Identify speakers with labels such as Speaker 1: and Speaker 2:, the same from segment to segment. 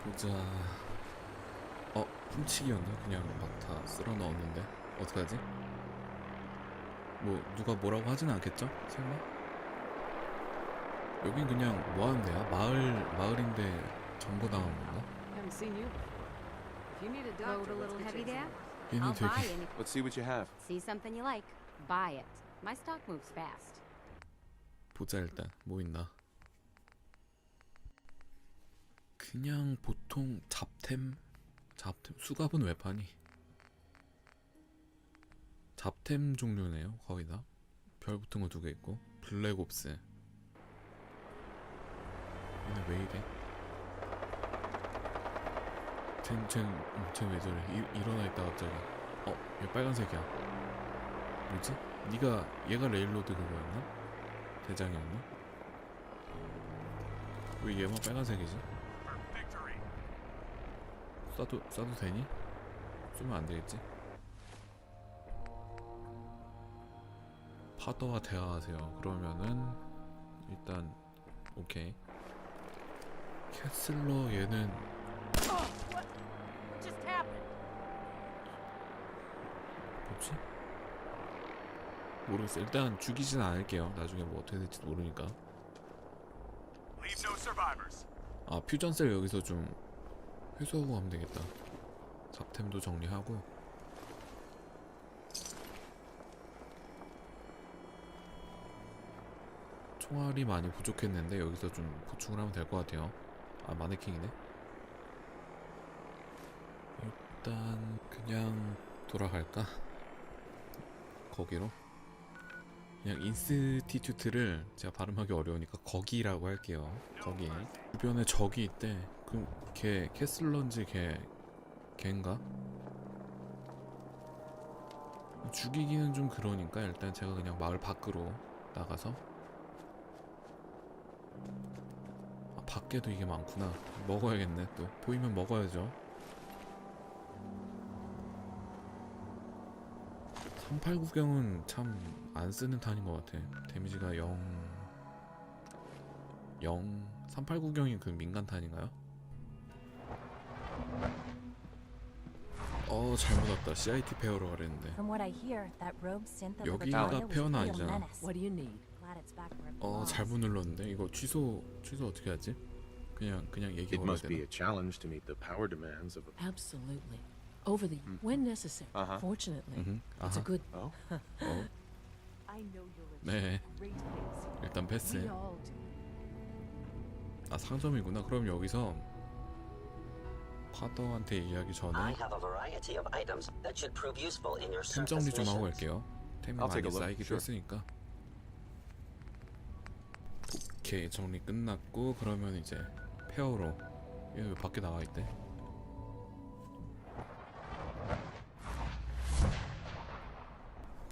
Speaker 1: 보자. 훔치기였나? 그냥 막 다 쓸어 넣었는데 어떡하지? 뭐 누가 뭐라고 하진 않겠죠? 설마? 여긴 그냥 뭐 하는 데야? 마을인데 정보 당한 건가?
Speaker 2: Haven't seen you. If you need a
Speaker 3: Load
Speaker 2: doctor,
Speaker 3: a little
Speaker 2: let's get
Speaker 3: heavy
Speaker 2: you
Speaker 3: there?
Speaker 2: somewhere.
Speaker 1: 얘는
Speaker 3: I'll buy
Speaker 1: 되게
Speaker 3: anything.
Speaker 4: Let's see what you have.
Speaker 3: See something you like, buy it. My stock moves fast.
Speaker 1: 보자. 일단 뭐 있나? 그냥 보통 잡템 수갑은 왜 파니? 잡템 종류네요. 거의 다 별 붙은 거 2개 있고 블랙옵스. 얘는 왜 이래? 쟤 왜 저래? 일어나 있다 갑자기. 얘 빨간색이야. 뭐지? 얘가 레일로드 그거였나? 대장이었나? 왜 얘만 빨간색이지? 쏴도 되니? 쏘면 안 되겠지? 파더와 대화하세요. 그러면은 일단 오케이. 캐슬러 얘는 뭐지? 모르겠어. 일단 죽이진 않을게요. 나중에 뭐 어떻게 될지도 모르니까. 퓨전셀 여기서 좀 회수하고 가면 되겠다. 잡템도 정리하고. 총알이 많이 부족했는데 여기서 좀 보충을 하면 될 것 같아요. 마네킹이네. 일단 그냥 돌아갈까? 거기로. 그냥 인스티튜트를 제가 발음하기 어려우니까 거기라고 할게요. 거기. 주변에 적이 있대. 그럼 걔 캐슬런지 걔인가? 죽이기는 좀 그러니까 일단 제가 그냥 마을 밖으로 나가서. 밖에도 이게 많구나. 먹어야겠네. 또 보이면 먹어야죠. 389경은 참 안 쓰는 탄인 것 같아. 데미지가 0 389경이 그 민간탄인가요? 잘못 왔다. CIT 페어로 가랬는데. 여기가 페어는 아니잖아.
Speaker 2: What do you need?
Speaker 1: 잘못 눌렀는데. 이거 취소 어떻게 하지? 그냥 얘기
Speaker 4: It
Speaker 1: 걸어야
Speaker 4: must be
Speaker 1: 되나?
Speaker 4: a challenge to meet the power demands of a...
Speaker 2: Absolutely. Over the when necessary. Fortunately, it's a good.
Speaker 4: Oh?
Speaker 2: I know you're a
Speaker 1: 네.
Speaker 2: great hands.
Speaker 1: 일단 패스.
Speaker 2: We all do.
Speaker 1: 상점이구나. 그럼 여기서 파더한테 얘기하기 전에
Speaker 5: I have a variety of items that should prove useful in your
Speaker 1: 템
Speaker 5: surface
Speaker 1: 정리 좀 하고
Speaker 5: missions.
Speaker 1: 갈게요. 템이
Speaker 4: I'll take
Speaker 1: 많이
Speaker 4: a look.
Speaker 1: 쌓이기도
Speaker 4: Sure.
Speaker 1: 했으니까. 오케이, 정리 끝났고 그러면 이제 페어로. 얘 왜 밖에 나와 있대?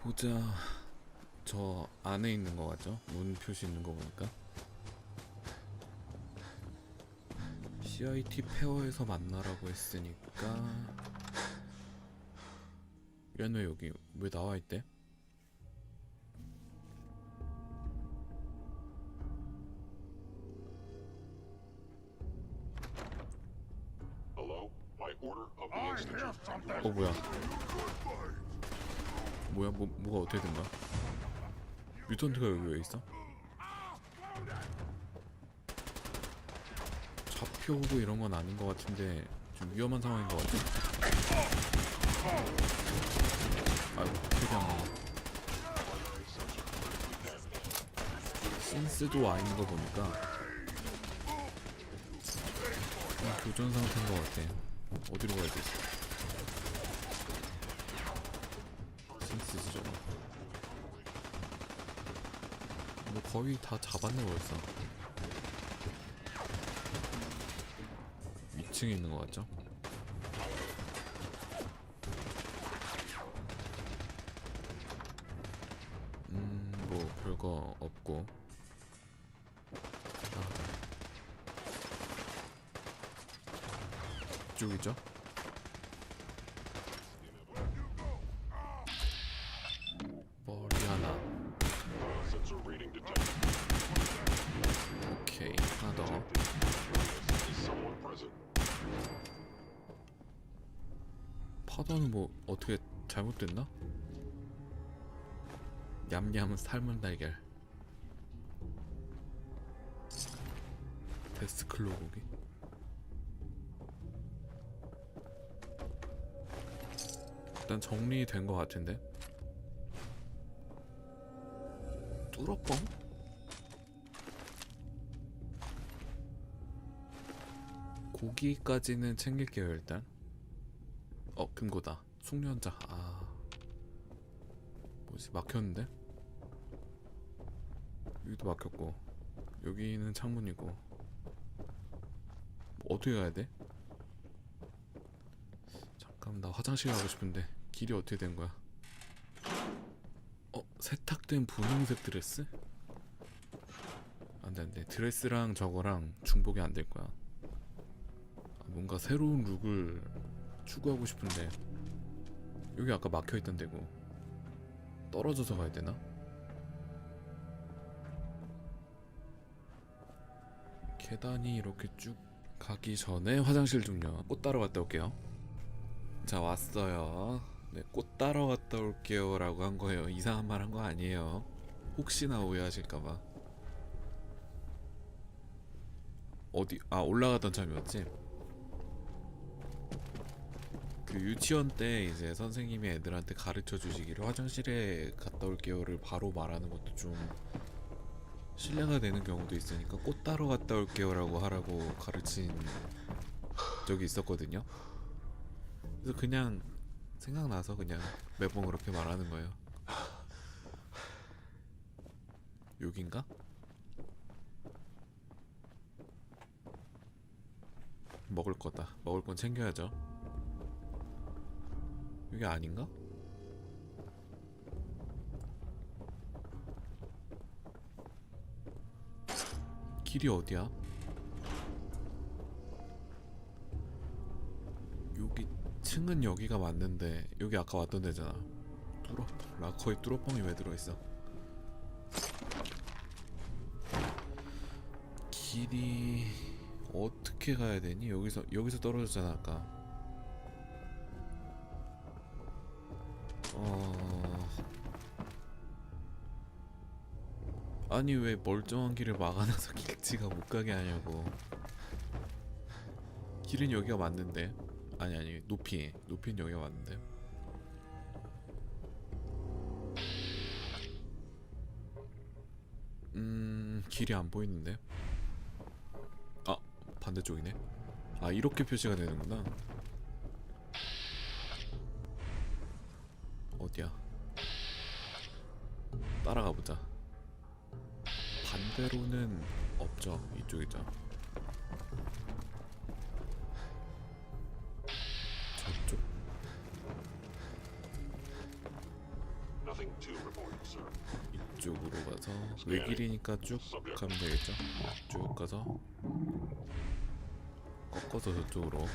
Speaker 1: 보자. 저 안에 있는 거 같죠? 문 표시 있는 거 보니까. CIT 페어에서 만나라고 했으니까. 얘는 왜 여기 왜 나와 있대? 뭐야? 뭐가 어떻게 된다? 뮤턴트가 여기 왜 있어? 잡혀오고 이런 건 아닌 것 같은데 좀 위험한 상황인 것 같아. 아이고, 최대한 신스도 와 있는 거 보니까 그냥 교전 상태인 것 같아. 어디로 가야 되지? 신스지 저거. 뭐 거의 다 잡았네 벌써. 2층에 있는 것 같죠? 뭐 별거 없고. 이쪽이죠? 머리 하나. 오케이, 하나 더. 파도는 뭐 어떻게 잘못됐나? 냠냠 삶은 달걀. 데스클로 고기. 일단 정리된 것 같은데. 뚫어뻥? 고기까지는 챙길게요 일단. 금고다. 숙련자. 뭐지? 막혔는데? 여기도 막혔고 여기는 창문이고. 어떻게 가야 돼? 잠깐 나 화장실 가고 싶은데 길이 어떻게 된 거야? 세탁된 분홍색 드레스? 안돼 드레스랑 저거랑 중복이 안 될 거야. 뭔가 새로운 룩을 추구하고 싶은데 여기 아까 막혀있던 데고. 떨어져서 가야 되나? 계단이 이렇게 쭉 가기 전에 화장실 좀요. 꽃 따러 갔다 올게요. 자 왔어요. 네, 꽃 따러 갔다 올게요 라고 한 거예요. 이상한 말 한 거 아니에요. 혹시나 오해하실까봐. 어디 올라가던 참이었지. 그 유치원 때 이제 선생님이 애들한테 가르쳐 주시기를 화장실에 갔다 올게요를 바로 말하는 것도 좀 신뢰가 되는 경우도 있으니까 꽃 따러 갔다 올게요라고 하라고 가르친 적이 있었거든요. 그래서 그냥 생각나서 그냥 매번 그렇게 말하는 거예요. 여긴가? 먹을 거다. 먹을 건 챙겨야죠. 여기 아닌가? 길이 어디야? 여기 층은 여기가 맞는데 여기 아까 왔던 데잖아. 뚫어뻥. 라커에 뚫어뻥이 왜 들어있어? 길이 어떻게 가야 되니? 여기서 떨어졌잖아 아까. 아니 왜 멀쩡한 길을 막아놔서 길치가 못 가게 하냐고. 길은 여기가 맞는데. 아니 높이는 여기가 맞는데. 길이 안 보이는데. 반대쪽이네. 이렇게 표시가 되는구나. 어디야? 따라가 보자. 반대로는 없죠. 이쪽이죠. 저쪽. 이쪽으로 가서 외길이니까 쭉 가면 되겠죠. 쭉 가서 꺾어서 저쪽으로.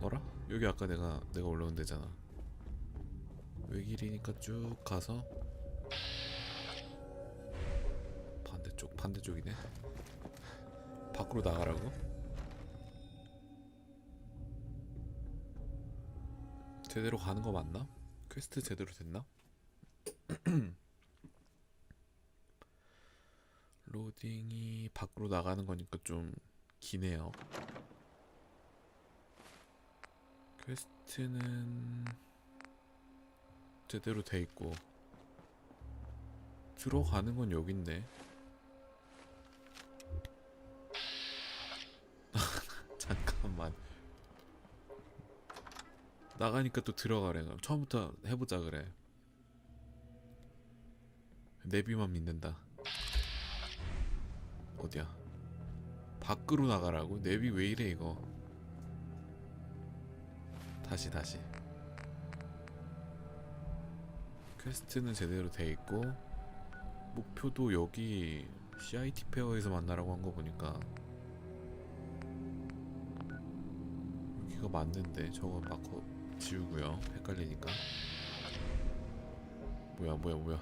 Speaker 1: 너라? 여기 아까 내가 올라온 데잖아. 외길이니까 쭉 가서 반대쪽이네. 밖으로 나가라고? 제대로 가는 거 맞나? 퀘스트 제대로 됐나? 로딩이 밖으로 나가는 거니까 좀 기네요. 퀘스트는 제대로 돼 있고 들어가는 건 여긴데. 잠깐만. 나가니까 또 들어가래. 그럼 처음부터 해보자 그래. 내비만 믿는다. 어디야? 밖으로 나가라고? 내비 왜 이래 이거. 다시 퀘스트는 제대로 돼 있고 목표도 여기 CIT 페어에서 만나라고 한 거 보니까 여기가 맞는데. 저거 마커 지우고요. 헷갈리니까. 뭐야 뭐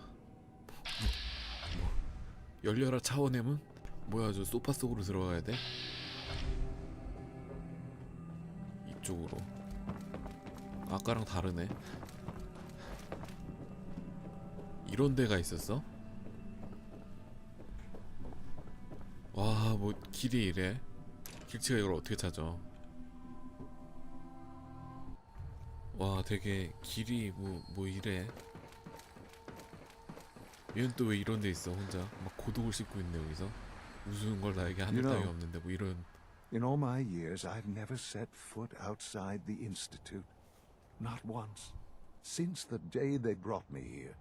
Speaker 1: 열려라 차원의 문? 뭐야, 저 소파 속으로 들어가야 돼? 이쪽으로. 아까랑 다르네. 이런 데가 있었어? 와, 뭐 길이 이래? 길치가 이걸 어떻게 찾아? 와, 되게 길이 뭐 이래? 얘는 또 왜 이런 데 있어 혼자? 막 고독을 씹고 있네 여기서. 우스운 걸 나에게 하늘 따위 없는데 뭐 이런.
Speaker 6: In all my years, I've never set foot outside the Institute. Not once. Since the day they brought me here.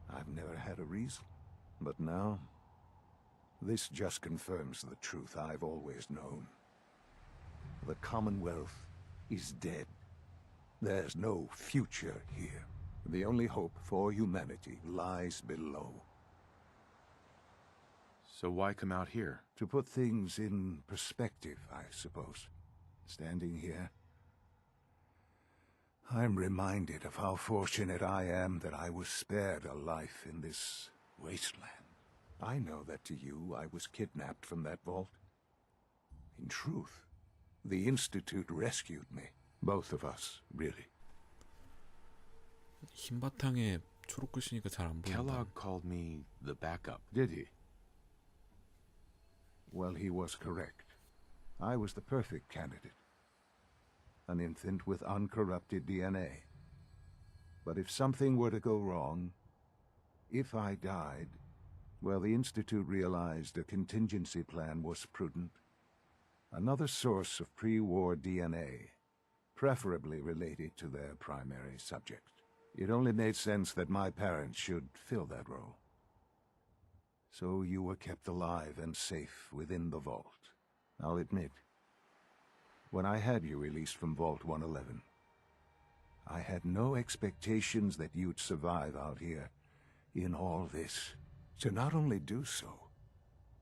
Speaker 6: I've never had a reason. But now, this just confirms the truth I've always known. The Commonwealth is dead. There's no future here. The only hope for humanity lies below.
Speaker 4: So why come out here?
Speaker 6: To put things in perspective, I suppose. Standing here, I'm reminded of how fortunate I am that I was spared a life in this wasteland. I know that to you, I was kidnapped from that vault. In truth, the Institute rescued me. Both of us, really.
Speaker 1: 흰 바탕에 초록 글씨니까 잘 안 보인다.
Speaker 4: Kellogg called me the backup.
Speaker 6: Did he? Well, he was correct. I was the perfect candidate. An infant with uncorrupted DNA. But if something were to go wrong, if I died, well, the Institute realized a contingency plan was prudent. Another source of pre-war DNA, preferably related to their primary subject. It only made sense that my parents should fill that role. So you were kept alive and safe within the vault. I'll admit, when I had you released from Vault 111, I had no expectations that you'd survive out here in all this. To not only do so,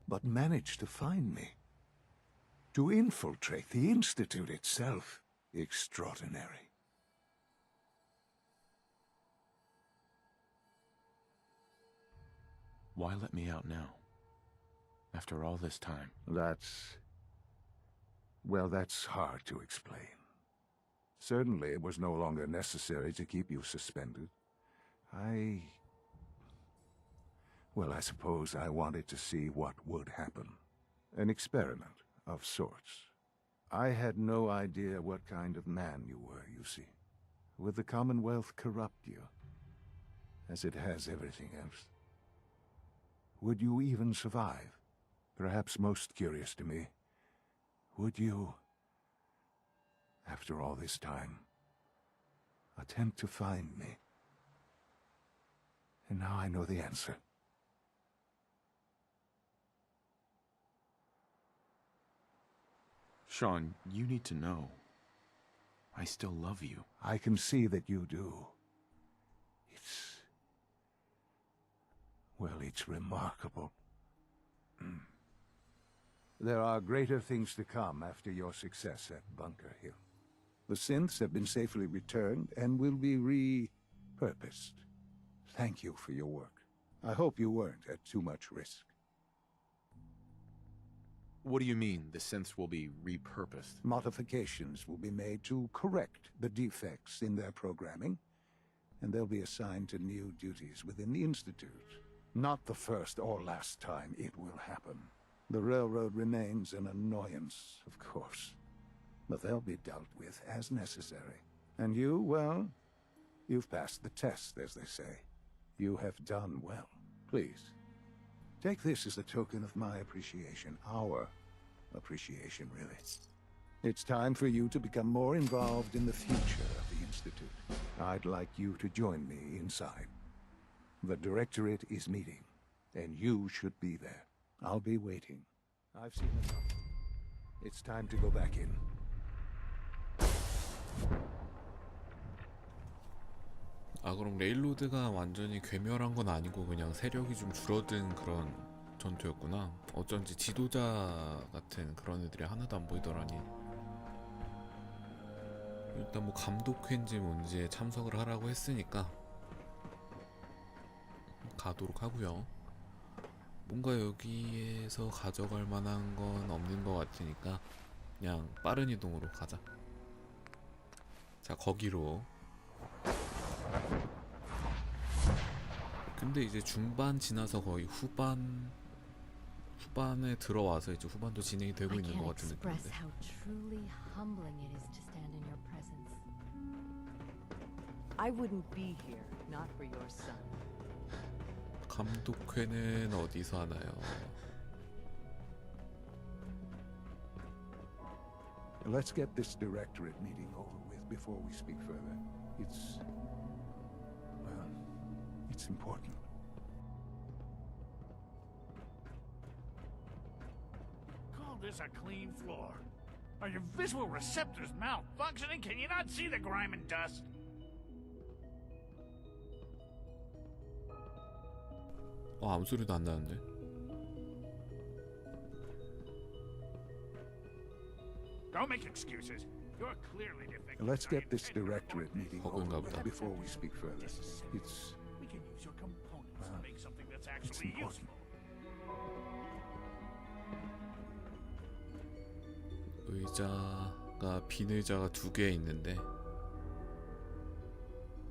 Speaker 6: but manage to find me. To infiltrate the Institute itself. Extraordinary.
Speaker 4: Why let me out now? After all this time.
Speaker 6: Well, that's hard to explain. Certainly it was no longer necessary to keep you suspended. Well, I suppose I wanted to see what would happen. An experiment of sorts. I had no idea what kind of man you were, you see. Would the Commonwealth corrupt you? As it has everything else? Would you even survive? Perhaps most curious to me, would you, after all this time, attempt to find me? And now I know the answer.
Speaker 4: Sean, you need to know. I still love you.
Speaker 6: I can see that you do. It's remarkable. There are greater things to come after your success at Bunker Hill. The synths have been safely returned and will be repurposed. Thank you for your work. I hope you weren't at too much risk.
Speaker 4: What do you mean, the synths will be repurposed?
Speaker 6: Modifications will be made to correct the defects in their programming, and they'll be assigned to new duties within the Institute. Not the first or last time it will happen. The railroad remains an annoyance, of course, but they'll be dealt with as necessary. And you, well, you've passed the test, as they say. You have done well. Please, take this as a token of my appreciation. Our appreciation, really. It's time for you to become more involved in the future of the Institute. I'd like you to join me inside. The Directorate is meeting, and you should be there. I'll be waiting. I've seen enough. It's time to go back in.
Speaker 1: 아, 그럼 레일로드가 완전히 괴멸한 건 아니고 그냥 세력이 좀 줄어든 그런 전투였구나. 어쩐지 지도자 같은 그런 애들이 하나도 안 보이더라니. 일단 뭐 감독회인지 뭔지에 참석을 하라고 했으니까 가도록 하고요. 뭔가 여기에서 가져갈 만한 건 없는 것 같으니까 그냥 빠른 이동으로 가자. 자, 거기로. 근데 이제 중반 지나서 거의 후반에 들어와서 이제 후반도 진행이 되고
Speaker 3: I
Speaker 1: 있는
Speaker 3: can't
Speaker 1: 것 같은
Speaker 3: express
Speaker 1: 느낌인데.
Speaker 3: how truly humbling it is to stand in your presence.
Speaker 7: I wouldn't be here not for your son.
Speaker 1: 감독회는 어디서 하나요?
Speaker 6: Let's get this directorate meeting over with before we speak further. It's important.
Speaker 8: Call this a clean floor? Are your visual receptors malfunctioning? Can you not see the grime and dust?
Speaker 1: 아무 소리도 안 나는데.
Speaker 8: Don't make excuses. You're clearly defective.
Speaker 6: Let's get this directorate meeting over
Speaker 1: 버그인가
Speaker 6: with
Speaker 1: 보다.
Speaker 6: before we speak further. It's
Speaker 8: We can use your components to make something that's actually
Speaker 6: important.
Speaker 8: useful.
Speaker 1: 의자가 빈 의자가 2개 있는데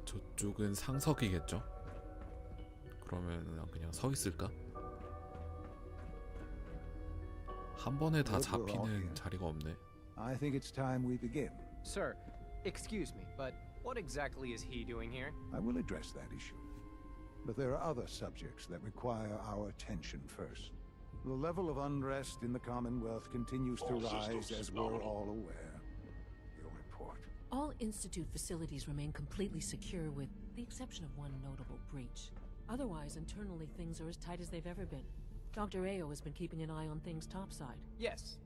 Speaker 1: 저쪽은 상석이겠죠? 그러면 그냥 서 있을까? 한 번에 다 잡히는 자리가 없네.
Speaker 6: I think it's time we begin.
Speaker 9: Sir, excuse me, but what exactly is he doing here?
Speaker 6: I will address that issue. But there are other subjects that require our attention first. The level of unrest in the Commonwealth continues to rise, as we're all aware. Your report.
Speaker 2: All Institute facilities remain completely secure with the exception of one notable breach. Otherwise, internally, things are as tight as they've ever been. Dr. Ao has been keeping an eye on things topside.
Speaker 9: Yes,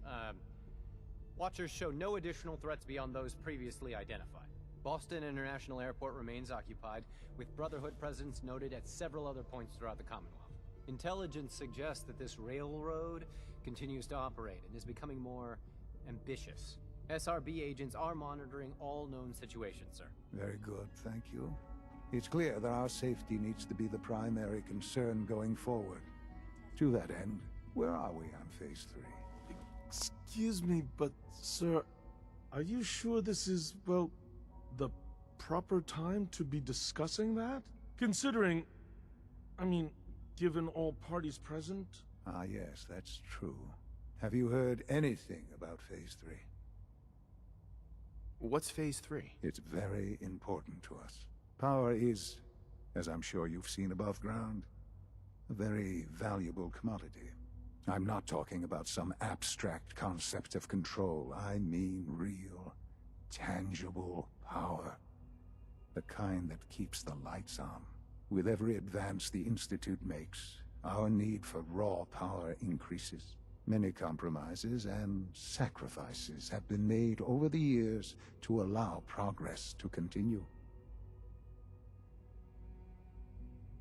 Speaker 9: Watchers show no additional threats beyond those previously identified. Boston International Airport remains occupied, with Brotherhood presence noted at several other points throughout the Commonwealth. Intelligence suggests that this railroad continues to operate and is becoming more ambitious. SRB agents are monitoring all known situations, sir.
Speaker 6: Very good, thank you. It's clear that our safety needs to be the primary concern going forward. To that end, where are we on Phase 3?
Speaker 10: Excuse me, but sir, are you sure this is, well, the proper time to be discussing that? Considering, I mean, given all parties present?
Speaker 6: Ah, yes, that's true. Have you heard anything about Phase 3?
Speaker 4: What's Phase 3?
Speaker 6: It's very important to us. Power is, as I'm sure you've seen above ground, a very valuable commodity. I'm not talking about some abstract concept of control. I mean real, tangible power. The kind that keeps the lights on. With every advance the Institute makes, our need for raw power increases. Many compromises and sacrifices have been made over the years to allow progress to continue.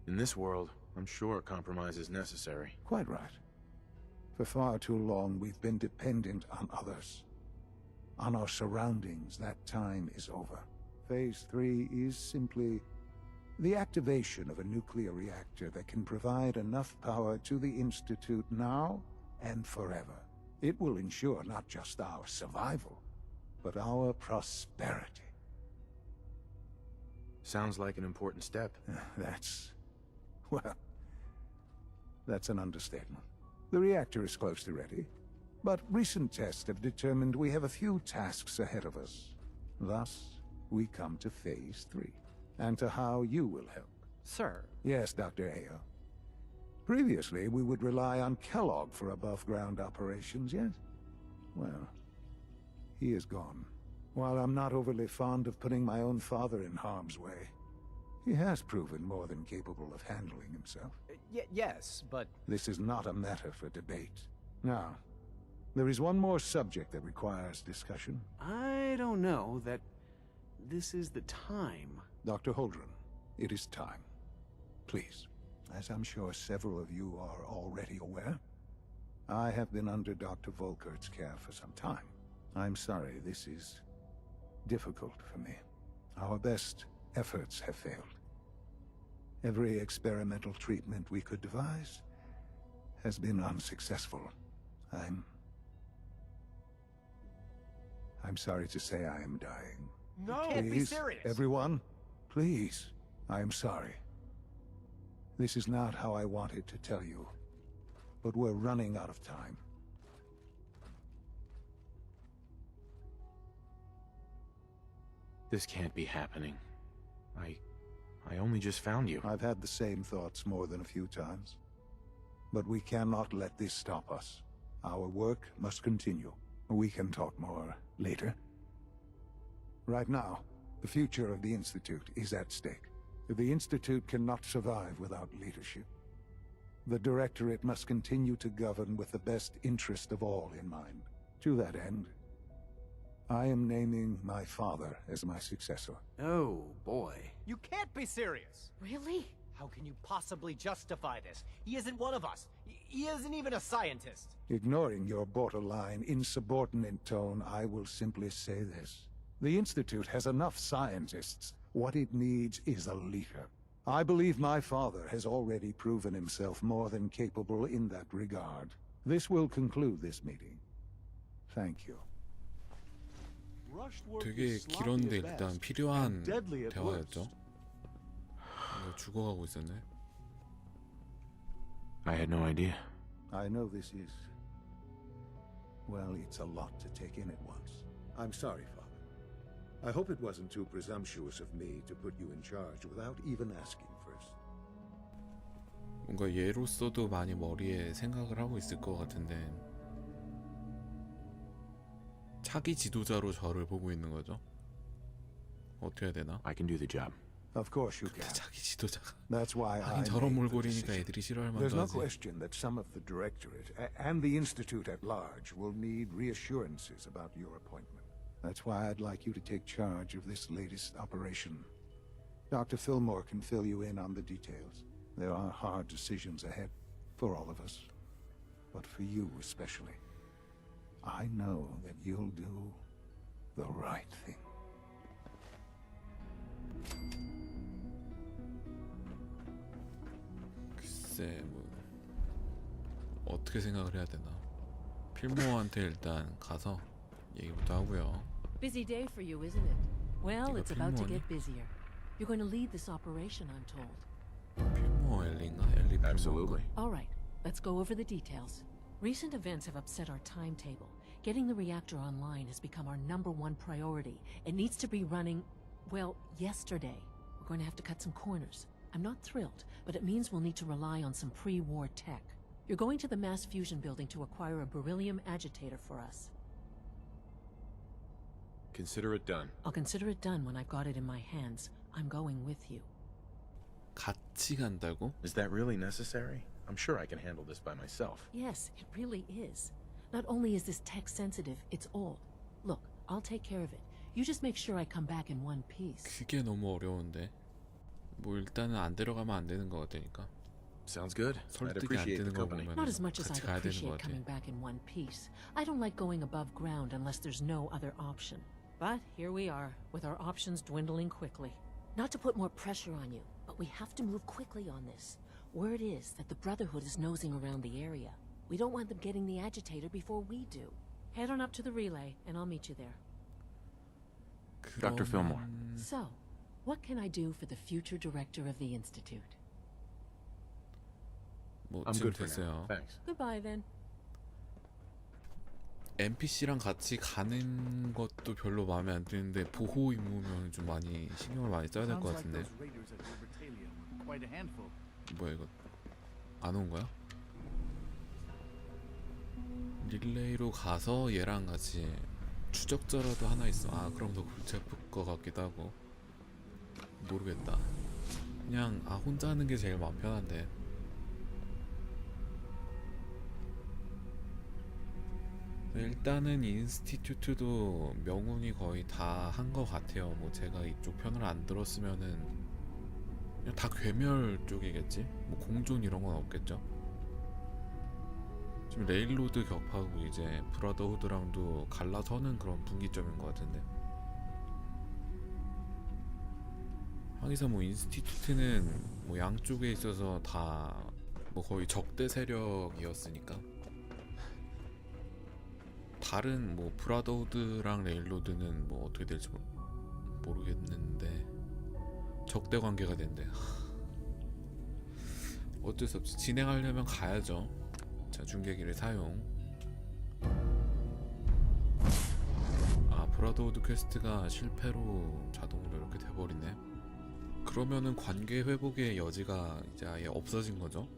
Speaker 4: In this world, I'm sure compromise is necessary.
Speaker 6: Quite right. For far too long, we've been dependent on others. On our surroundings, that time is over. Phase 3 is simply the activation of a nuclear reactor that can provide enough power to the Institute now and forever. It will ensure not just our survival, but our prosperity.
Speaker 4: Sounds like an important step.
Speaker 6: That's an understatement. The reactor is close to ready, but recent tests have determined we have a few tasks ahead of us. Thus, we come to Phase 3, and to how you will help.
Speaker 9: Sir.
Speaker 6: Yes, Dr. Ao. Previously, we would rely on Kellogg for above-ground operations, yes? Well, he is gone. While I'm not overly fond of putting my own father in harm's way, he has proven more than capable of handling himself.
Speaker 9: Yes, but...
Speaker 6: This is not a matter for debate. Now, there is one more subject that requires discussion.
Speaker 4: I don't know that this is the time.
Speaker 6: Dr. Holdren, it is time. Please, as I'm sure several of you are already aware, I have been under Dr. Volkert's care for some time. I'm sorry, this is difficult for me. Our best efforts have failed. Every experimental treatment we could devise has been unsuccessful. I'm sorry to say I am dying.
Speaker 10: No!
Speaker 9: Can't be
Speaker 6: Please,
Speaker 9: serious.
Speaker 6: everyone, please. I am sorry. This is not how I wanted to tell you, but we're running out of time.
Speaker 4: This can't be happening. I only just found you.
Speaker 6: I've had the same thoughts more than a few times. But we cannot let this stop us. Our work must continue. We can talk more later. Right now, the future of the Institute is at stake. The Institute cannot survive without leadership. The Directorate must continue to govern with the best interest of all in mind. To that end, I am naming my father as my successor.
Speaker 11: Oh, boy.
Speaker 9: You can't be serious!
Speaker 2: Really?
Speaker 9: How can you possibly justify this? He isn't one of us. He isn't even a scientist.
Speaker 6: Ignoring your borderline, insubordinate tone, I will simply say this. The Institute has enough scientists. What it needs is a leader. I believe my father has already proven himself more than capable in that regard. This will conclude this meeting. Thank you.
Speaker 1: 되게 길었는데 일단 필요한 대화였죠. 이거 죽어가고 있었네.
Speaker 4: I had no idea.
Speaker 6: I know this is... well, it's a lot to take in at once. I'm sorry, Father. I hope it wasn't too presumptuous of me to put you in charge without even asking first.
Speaker 1: 뭔가 얘로서도 많이 머리에 생각을 하고 있을 것 같은데 차기 지도자로 저를 보고 있는 거죠. 어떻게 해야 되나?
Speaker 4: I can do the job.
Speaker 6: Of course you can.
Speaker 1: 차기 지도자가
Speaker 6: That's why I
Speaker 1: 하긴 저런
Speaker 6: made the
Speaker 1: 몰골이니까
Speaker 6: decision.
Speaker 1: 애들이 싫어할
Speaker 6: There's
Speaker 1: 만도
Speaker 6: no
Speaker 1: 하지.
Speaker 6: question that some of the Directorate and the Institute at large will need reassurances about your appointment. That's why I'd like you to take charge of this latest operation. Dr. Fillmore can fill you in on the details. There are hard decisions ahead for all of us, but for you especially. I know that you'll do the right thing.
Speaker 1: 글쎄 뭐 어떻게 생각을 해야 되나. 필모어한테 일단 가서 얘기부터 하고요.
Speaker 2: Busy day for you, isn't it? Well,
Speaker 1: 이거
Speaker 2: it's about to
Speaker 1: 필모어니?
Speaker 2: get busier. You're going to lead this operation, I'm told.
Speaker 1: 필모어 엘리인가? 엘리 필모어인가?
Speaker 4: Absolutely.
Speaker 2: All right, let's go over the details. Recent events have upset our timetable. Getting the reactor online has become our #1 priority. It needs to be running, well, yesterday. We're going to have to cut some corners. I'm not thrilled, but it means we'll need to rely on some pre-war tech. You're going to the mass fusion building to acquire a beryllium agitator for us.
Speaker 4: Consider it done.
Speaker 2: I'll consider it done when I've got it in my hands. I'm going with you.
Speaker 1: 같이 간다고?
Speaker 4: Is that really necessary? I'm sure I can handle this by myself.
Speaker 2: Yes, it really is. Not only is this tech sensitive, it's old. Look, I'll take care of it. You just make sure I come back in one piece.
Speaker 1: 그게 너무 어려운데. 뭐 일단은 안 데려가면 안 되는 거 같으니까.
Speaker 4: Sounds good. I'd
Speaker 1: 설득이 안
Speaker 4: appreciate
Speaker 1: 되는
Speaker 4: the
Speaker 1: 거
Speaker 4: company.
Speaker 1: 보면
Speaker 2: Not as much as
Speaker 1: 같이
Speaker 2: I'd
Speaker 1: 가야 되는 거
Speaker 2: appreciate
Speaker 1: 같아.
Speaker 2: coming back in one piece. I don't like going above ground unless there's no other option. But here we are, with our options dwindling quickly. Not to put more pressure on you, but we have to move quickly on this. Word is that the Brotherhood is nosing around the area. We don't want them getting the agitator before we do. Head on up to the relay, and I'll meet you there.
Speaker 4: Dr. Fillmore.
Speaker 2: So, what can I do for the future director of the Institute?
Speaker 1: 뭐
Speaker 4: I'm
Speaker 1: 지금
Speaker 4: good for now.
Speaker 1: 됐어요.
Speaker 4: Thanks.
Speaker 2: Goodbye, then.
Speaker 1: NPC랑 같이 가는 것도 별로 마음에 안 드는데 보호 임무면 좀 많이 신경을 많이 써야 될 것 같은데.
Speaker 8: Quite a handful.
Speaker 1: 뭐야 이거 안 온 거야? 릴레이로 가서 얘랑 같이 추적자라도 하나 있어. 아 그럼 더 골치 아플 것 같기도 하고. 모르겠다. 그냥 혼자 하는 게 제일 마음 편한데. 일단은 인스티튜트도 명운이 거의 다 한 것 같아요. 뭐 제가 이쪽 편을 안 들었으면은 그냥 다 괴멸 쪽이겠지? 뭐 공존 이런 건 없겠죠? 지금 레일로드 격파하고 이제 브라더후드랑도 갈라서는 그런 분기점인 것 같은데. 하기사 뭐 인스티튜트는 뭐 양쪽에 있어서 다 뭐 거의 적대 세력이었으니까. 다른 뭐 브라더우드랑 레일로드는 뭐 어떻게 될지 모르겠는데 적대 관계가 된대. 어쩔 수 없이 진행하려면 가야죠. 자, 중계기를 사용. 아, 브라더우드 퀘스트가 실패로 자동으로 이렇게 돼버리네. 그러면은 관계 회복의 여지가 이제 아예 없어진 거죠.